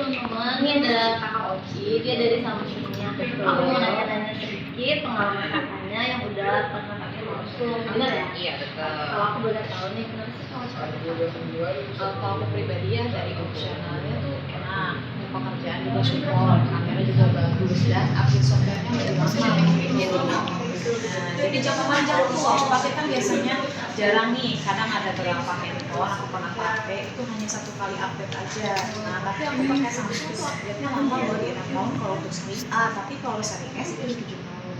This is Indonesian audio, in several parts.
teman-teman, ini ada kakak Oci, dia dari Samsungnya. Aku mau nanya-nanya sedikit pengalaman kakaknya yang udah pernah pakai Samsung, benar ya? Iya betul. Kalau aku boleh tahu nih, kenapa sih kamu suka pakai Samsung? Kalau aku pribadi ya dari opsionalnya tuh enak, pekerjaan juga support, kamera juga bagus dan update softwarenya lebih lama gitu. Nah, jadi jangka panjang tuh aku pakai kan biasanya jarang nih, kadang ada beberapa handphone aku pernah pakai itu hanya 1 kali update aja. Nah, tapi aku pakai Samsung tuh update-nya lama loh di 6 tahun kalau untuk seri A, tapi kalau seri S itu di 7 tahun.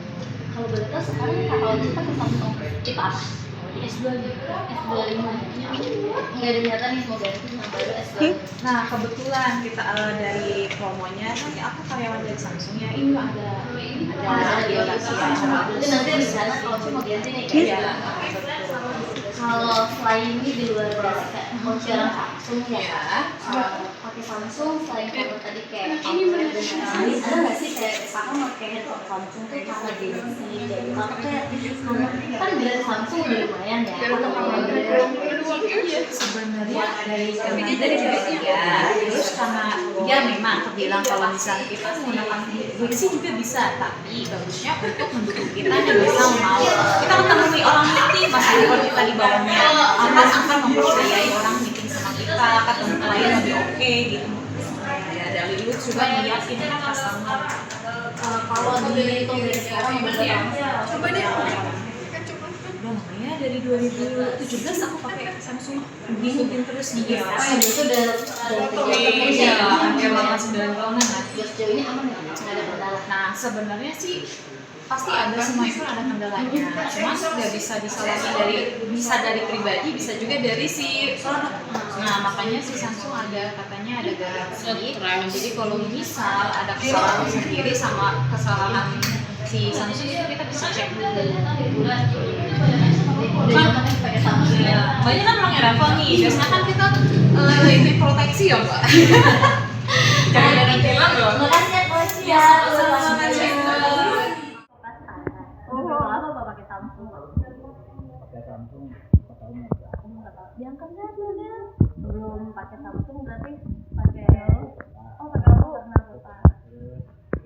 Kalau boleh tahu sekarang kakak Oci pakai Samsung tipe apa? S2 gitu, S25. Nggak ada niatan nih mau ganti yang baru S2. Nah, kebetulan kita dari promonya nanti aku karyawan dari Samsung ya, ini ada Galaxy ya. Itu nanti rencana kalau cuma ganti nih kayak kalau selain ini di luar dari kayak orang Samsung ya, pakai Samsung selain kalau tadi kayak kamera dan lain-lain, ada nggak sih kayak kakak pakai handphone Samsung tuh karena gengsi jadi pakai kan brand Samsung udah lumayan ya, atau Sebenarnya dari ya, terus karena ya memang kebilang kalau misalnya kita menggunakan Galaxy juga bisa, tapi bagusnya untuk mendukung kita yang bisa mau kita menemui orang meeting pas kalau kita di bawahnya akan mempercayai orang meeting sama kita, ketemu klien lebih oke gitu. Ya dari lu juga lihat ini kan customer. kalau dihitung dari sekarang Coba deh. Udah makanya dari 2017 aku pakai Samsung, ngikutin terus nih. itu udah Iya, hampir 9 tahunan lah. sejauh ini aman ya, nggak ada kendala. Nah sebenarnya sih pasti ada, semua itu ada kendalanya. Cuma nggak bisa disalahin dari pribadi, bisa juga dari si produk. Nah makanya si Samsung katanya ada garansi. Jadi kalau misal ada kesalahan sendiri sama kesalahan si Samsung itu kita bisa cek dulu. Pakai Samsung ya. Banyak kan orang yang raffle nih, biasanya kan kita ini proteksi ya mbak. Jangan ada film loh. Makasih ya Coach ya. Apa pakai Samsung? Pakai Samsung 4 tahun aja. Diangkat nggak dia? Belum pakai Samsung berarti pakai pakai Oppo karena apa?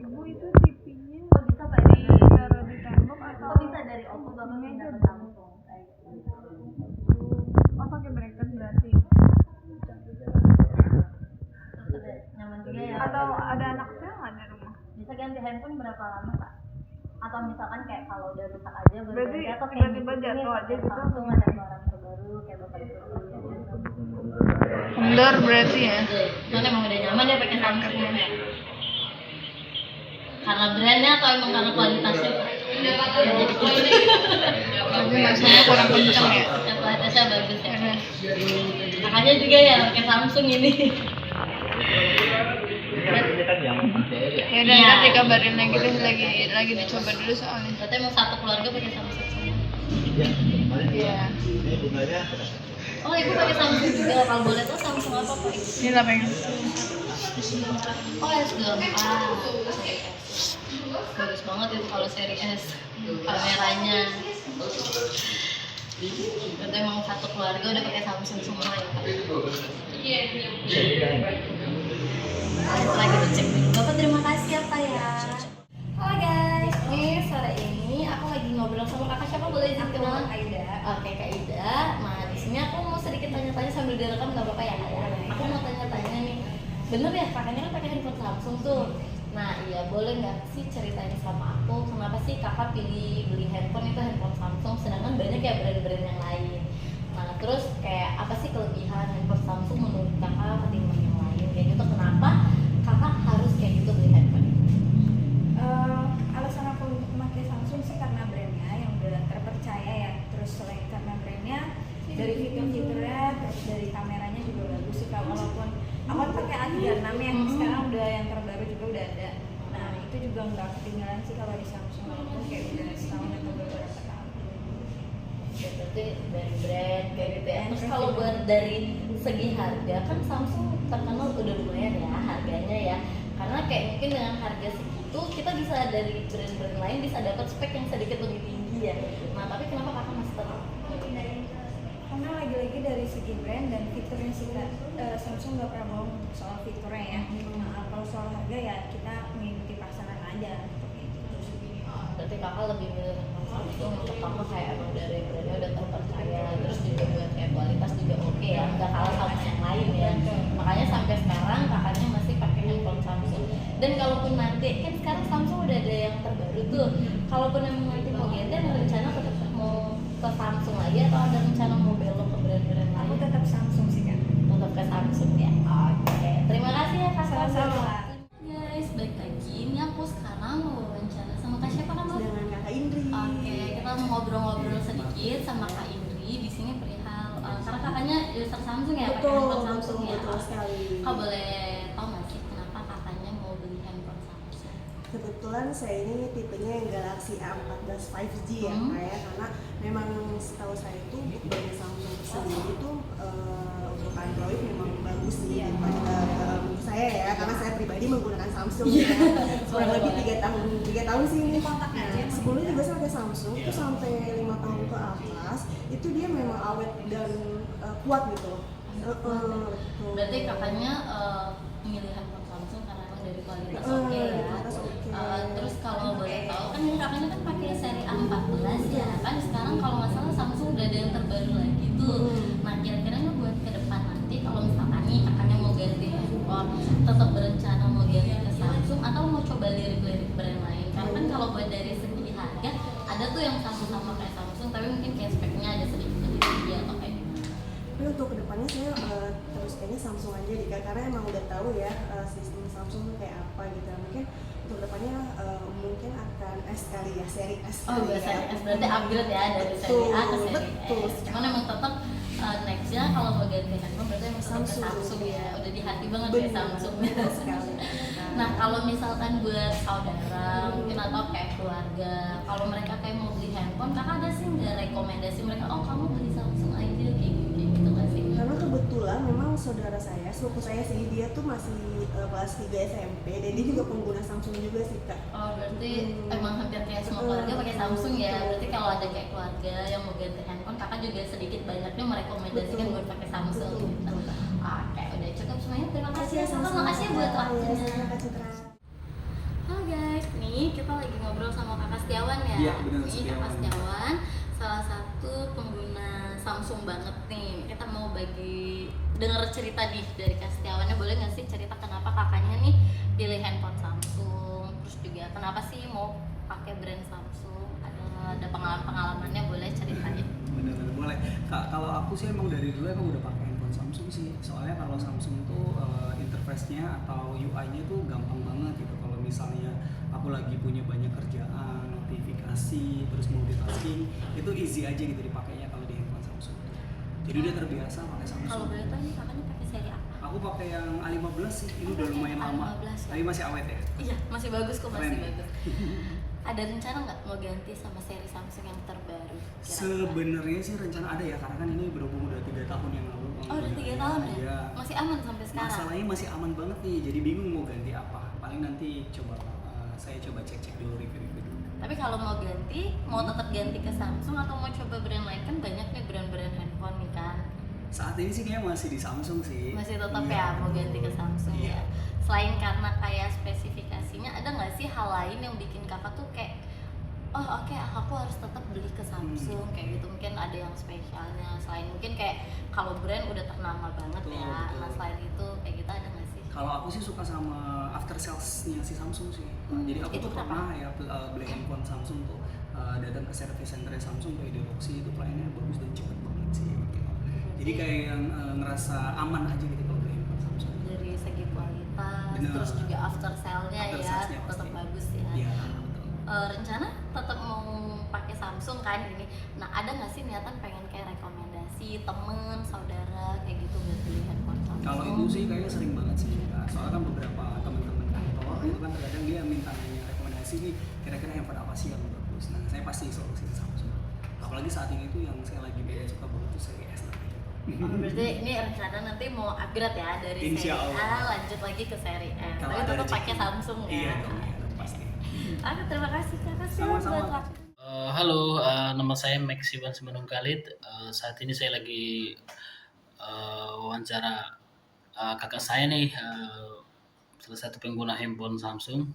Ibu itu TV-nya Kok bisa Pak taruh di tembok atau Kok bisa dari Oppo bapak pindah ke Samsung? pakai bracket berarti? Terus ada nyaman juga ya. Atau ada anak kecil nggak di rumah? Bisa ganti handphone berapa lama Pak? Atau misalkan kayak kalau udah rusak aja baru Berarti ganti atau kayak tiba-tiba gitu, jatuh aja gitu? Samsung ada barang terbaru kayak bapak itu. Kendor berarti ya? Soalnya emang udah nyaman ya pakai Samsung ya. Karena brandnya atau emang karena kualitasnya Pak? Tapi masanya kurang kenceng ya? Kualitasnya bagus ya. Makanya juga ya pakai Samsung ini. Ini kan yang MCL ya. Ya udah Iya. nanti kabarin lagi deh, lagi dicoba dulu soalnya. Berarti emang satu keluarga pakai Samsung semua. Iya, kemarin Iya. ini bunganya Oh ibu pakai Samsung juga, kalau boleh tahu Samsung apa Pak? Ini lah pengen. Oh S24. Bagus banget itu kalau seri S. Kameranya. Berarti emang satu keluarga udah pakai Samsung semua ya Pak? Lagi dicek dulu. Bapak terima kasih ya Pak ya. Halo guys, nih sore ini aku lagi ngobrol sama kakak siapa, boleh izin kenalan? Aida. Oke Kak Aida. Nah di sini aku mau sedikit tanya-tanya sambil direkam nggak apa-apa ya Kak ya? Aku mau tanya-tanya nih, bener ya kakaknya kan pakai handphone Samsung tuh. Nah iya, boleh nggak sih ceritain sama aku kenapa sih kakak pilih beli handphone itu handphone Samsung sedangkan banyak ya brand-brand yang lain. Nah terus kayak apa sih kelebihan handphone Samsung menurut kakak ketimbang yang lain kayak gitu, kenapa kakak harus kayak gitu beli handphone? Alasan aku untuk memakai Samsung sih karena brandnya yang udah terpercaya ya. Terus selain karena brandnya, dari fitur-fiturnya, terus dari kameranya juga bagus sih. Walaupun aku kan pakai A36 ya, sekarang udah yang terbaru juga udah ada. Nah itu juga nggak ketinggalan sih kalau di Samsung, walaupun kayak udah setahun atau beberapa tahun. Ya, berarti dari brand kayak gitu ya. Terus kalau buat dari segi harga kan Samsung terkenal udah lumayan ya harganya ya. Karena kayak mungkin dengan harga segitu kita bisa dari brand-brand lain bisa dapat spek yang sedikit lebih tinggi ya. Nah tapi kenapa kakak masih tetap? Karena lagi-lagi dari segi brand dan fiturnya sih Kak. Samsung nggak pernah bohong untuk soal fiturnya ya. Kalau soal harga ya kita mengikuti pasaran aja seperti itu. Berarti kakak lebih milih Samsung untuk kamu kayak emang dari brandnya udah terpercaya, terus juga buat kayak kualitas juga oke ya, nggak kalah sama yang lain ya. Makanya sampai sekarang kakaknya masih pakai handphone Samsung. Dan kalaupun nanti kan sekarang Samsung udah ada yang terbaru tuh, kalaupun emang nanti mau ganti, ada rencana tetap mau ke Samsung lagi atau ada rencana mau belok ke brand-brand Aku lain? tetap Samsung sih kan. Tetap ke Samsung ya. Oke, terima kasih ya kak. Sama-sama. Guys, balik lagi. Ini aku sekarang mau wawancara sama kak siapa nama? Dengan Kakak Indri. Oke, kita mau ngobrol-ngobrol sedikit sama Kak Indri di sini perihal karena kakaknya user Samsung ya, pakai handphone Samsung ya. Betul sekali. Kak boleh tahu nggak sih kenapa kakaknya mau beli handphone Samsung? Kebetulan saya ini tipenya yang Galaxy A14 5G ya, kayak karena memang setahu saya itu brand Samsung sendiri itu untuk Android memang bagus sih menurut saya ya, karena saya pribadi menggunakan Samsung ya. Kurang lebih 3 tahun sih ini. Nah, sebelumnya juga saya pakai Samsung itu sampai 5 tahun ke atas, itu dia memang awet dan kuat gitu. Betul. Berarti kakaknya milih handphone Samsung karena emang dari kualitas oke ya. Kualitas oke. Terus kalau boleh tahu kan kakaknya kan pakai seri A14 ya, kan sekarang kalau nggak salah Samsung udah ada yang terbaru lagi tuh. Nah kira-kira buat ke depan nanti kalau misalkan nih kakaknya mau ganti handphone, tetap berencana mau ganti ke Samsung atau mau coba lirik-lirik brand lain? Karena kan kalau buat dari segi harga ada tuh yang sama-sama kayak Samsung tapi mungkin kayak speknya ada sedikit lebih tinggi atau kayak gimana? Tapi untuk kedepannya saya terus kayaknya Samsung aja deh Kak, karena emang udah tahu ya sistem Samsung tuh kayak apa gitu. Mungkin untuk kedepannya mungkin akan S kali ya, seri S Oh, kali biasa ya. S berarti upgrade ya dari seri A ke seri Betul. S. Cuman emang tetap nextnya kalau mau ganti handphone berarti emang tetap ke Samsung. Samsung ya. Udah di hati banget ya Benar, Samsung. betul sekali. Nah kalau misalkan buat saudara mungkin atau kayak keluarga, kalau mereka kayak mau beli handphone, kakak ada sih nggak rekomendasi mereka? Oh kamu beli Samsung aja kayak gitu nggak sih? Karena kebetulan memang saudara saya, sepupu saya sih, dia tuh masih kelas 3 SMP dan dia juga pengguna Samsung juga sih Kak. Oh berarti emang hampir kayak semua keluarga pakai Samsung ya. Berarti kalau ada kayak keluarga yang mau ganti handphone, kakak juga sedikit banyaknya merekomendasikan Betul. buat pakai Samsung Betul, gitu. betul. Oke, udah cukup semuanya. Terima kasih ya, Sama-sama. makasih ya buat waktunya. Sama Kak Citra. Halo guys, nih kita lagi ngobrol sama Kakak Setiawan ya. Iya, benar, Nih Setiawan. Kakak Setiawan salah satu pengguna Samsung banget nih. Kita mau bagi denger cerita nih dari Kak Setiawannya, boleh nggak sih cerita kenapa kakaknya nih pilih handphone Samsung? Terus juga kenapa sih mau pakai brand Samsung? Ada pengalaman-pengalamannya, boleh ceritain? Bener-bener boleh. Kak, kalau aku sih emang dari dulu emang udah pakai handphone Samsung sih. Soalnya kalau Samsung tuh interface-nya atau UI-nya tuh gampang banget gitu. Kalau misalnya aku lagi punya banyak kerjaan, notifikasi, terus multitasking, itu easy aja gitu dipakainya kalau di handphone Samsung. Jadi udah terbiasa pakai Kalau Samsung. boleh tahu nih kakaknya pakai seri apa? Aku pakai yang A15 sih. Ini udah Pakai lumayan lama. A15 ya? Tapi masih awet ya. Iya, masih bagus kok, masih Keren. bagus. Ada rencana nggak mau ganti sama seri Samsung yang terbaru? kira-kira? Sebenarnya sih rencana ada ya, karena kan ini berhubung udah 3 tahun yang lalu. Oh udah 3 tahun ya? Iya. Masih aman sampai sekarang? Masalahnya masih aman banget nih, jadi bingung mau ganti apa. Paling nanti coba saya coba cek-cek dulu review-review dulu. Tapi kalau mau ganti, mau tetap ganti ke Samsung atau mau coba brand lain? Kan banyak nih brand-brand handphone nih kan. Saat ini sih kayaknya masih di Samsung sih. Masih tetap Iya. ya mau ganti ke Samsung Iya. ya. Selain karena kayak spesifikasinya, ada nggak sih hal lain yang bikin kakak tuh kayak oh oke, aku harus tetap beli ke Samsung kayak gitu? Mungkin ada yang spesialnya selain mungkin kayak kalau brand udah ternama banget Betul, ya. betul. Nah selain itu kayak gitu ada nggak sih? Kalau aku sih suka sama after sales-nya si Samsung sih. Jadi aku itu tuh kenapa? pernah ya beli handphone Samsung tuh datang ke service center Samsung kayak di Roxy, itu pelayanannya bagus dan cepet banget sih. Gitu. Jadi kayak yang ngerasa aman aja gitu kalau beli handphone Samsung. Dari segi kualitas, Bener. terus juga after sale-nya After ya sales-nya tetap pasti. bagus ya. Iya, betul. Rencana tetap mau pakai Samsung kan ini. Nah ada nggak sih niatan pengen kayak rekomendasi temen, saudara kayak gitu buat beli handphone Samsung? Kalau itu sih kayaknya sering banget sih. Nah, soalnya kan beberapa teman-teman kantor itu kan terkadang dia minta nanya rekomendasi nih, kira-kira handphone apa sih yang bagus. Nah, saya pasti solusiin Samsung. Apalagi saat ini tuh yang saya lagi suka banget tuh seri S. Oh, berarti ini rencana nanti mau upgrade ya dari Insya seri A Allah. lanjut lagi ke seri S. Kalau Tapi ada tetap rezeki. pakai Samsung ya. Iya dong, iya dong, pasti. Oke, terima kasih kakak Sil Sama-sama. buat waktu. Halo, nama saya Max Iwan Simanung Khalid. Saat ini saya lagi wawancara kakak saya nih salah satu pengguna handphone Samsung.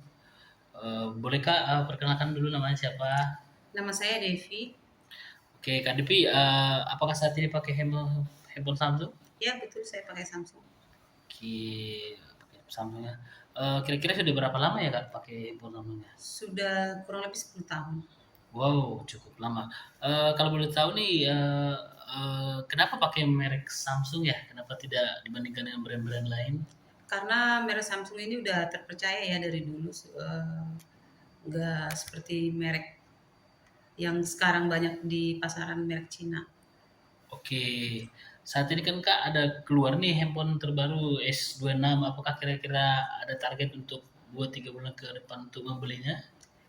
Boleh Kak perkenalkan dulu namanya siapa? Nama saya Devi. Oke Kak Devi, apakah saat ini pakai handphone Samsung? Ya betul, saya pakai Samsung. Oke, pakai Samsung ya. Kira-kira sudah berapa lama ya Kak pakai handphone Samsungnya? Sudah kurang lebih 10 tahun. Wow, cukup lama. Kalau boleh tahu nih, kenapa pakai merek Samsung ya? Kenapa tidak dibandingkan dengan brand-brand lain? Karena merek Samsung ini udah terpercaya ya dari dulu. Nggak seperti merek yang sekarang banyak di pasaran, merek Cina. Oke, saat ini kan Kak ada keluar nih handphone terbaru S26. Apakah kira-kira ada target untuk 2-3 bulan ke depan untuk membelinya?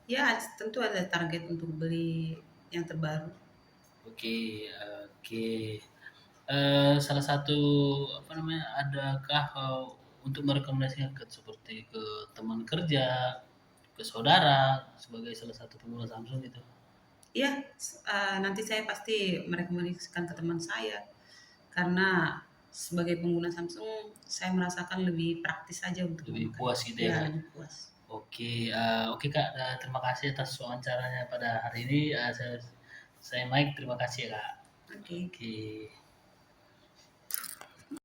Ya tentu ada target untuk beli yang terbaru. Oke, oke. Salah satu apa namanya, adakah untuk merekomendasikan seperti ke teman kerja, ke saudara sebagai salah satu pengguna Samsung gitu? Ya, nanti saya pasti merekomendasikan ke teman saya karena sebagai pengguna Samsung saya merasakan lebih praktis saja untuk Lebih memakai. puas gitu Ya, ya? lebih puas. Oke, oke Kak, terima kasih atas wawancaranya pada hari ini. Saya Mike, terima kasih ya Kak. Oke. Oke.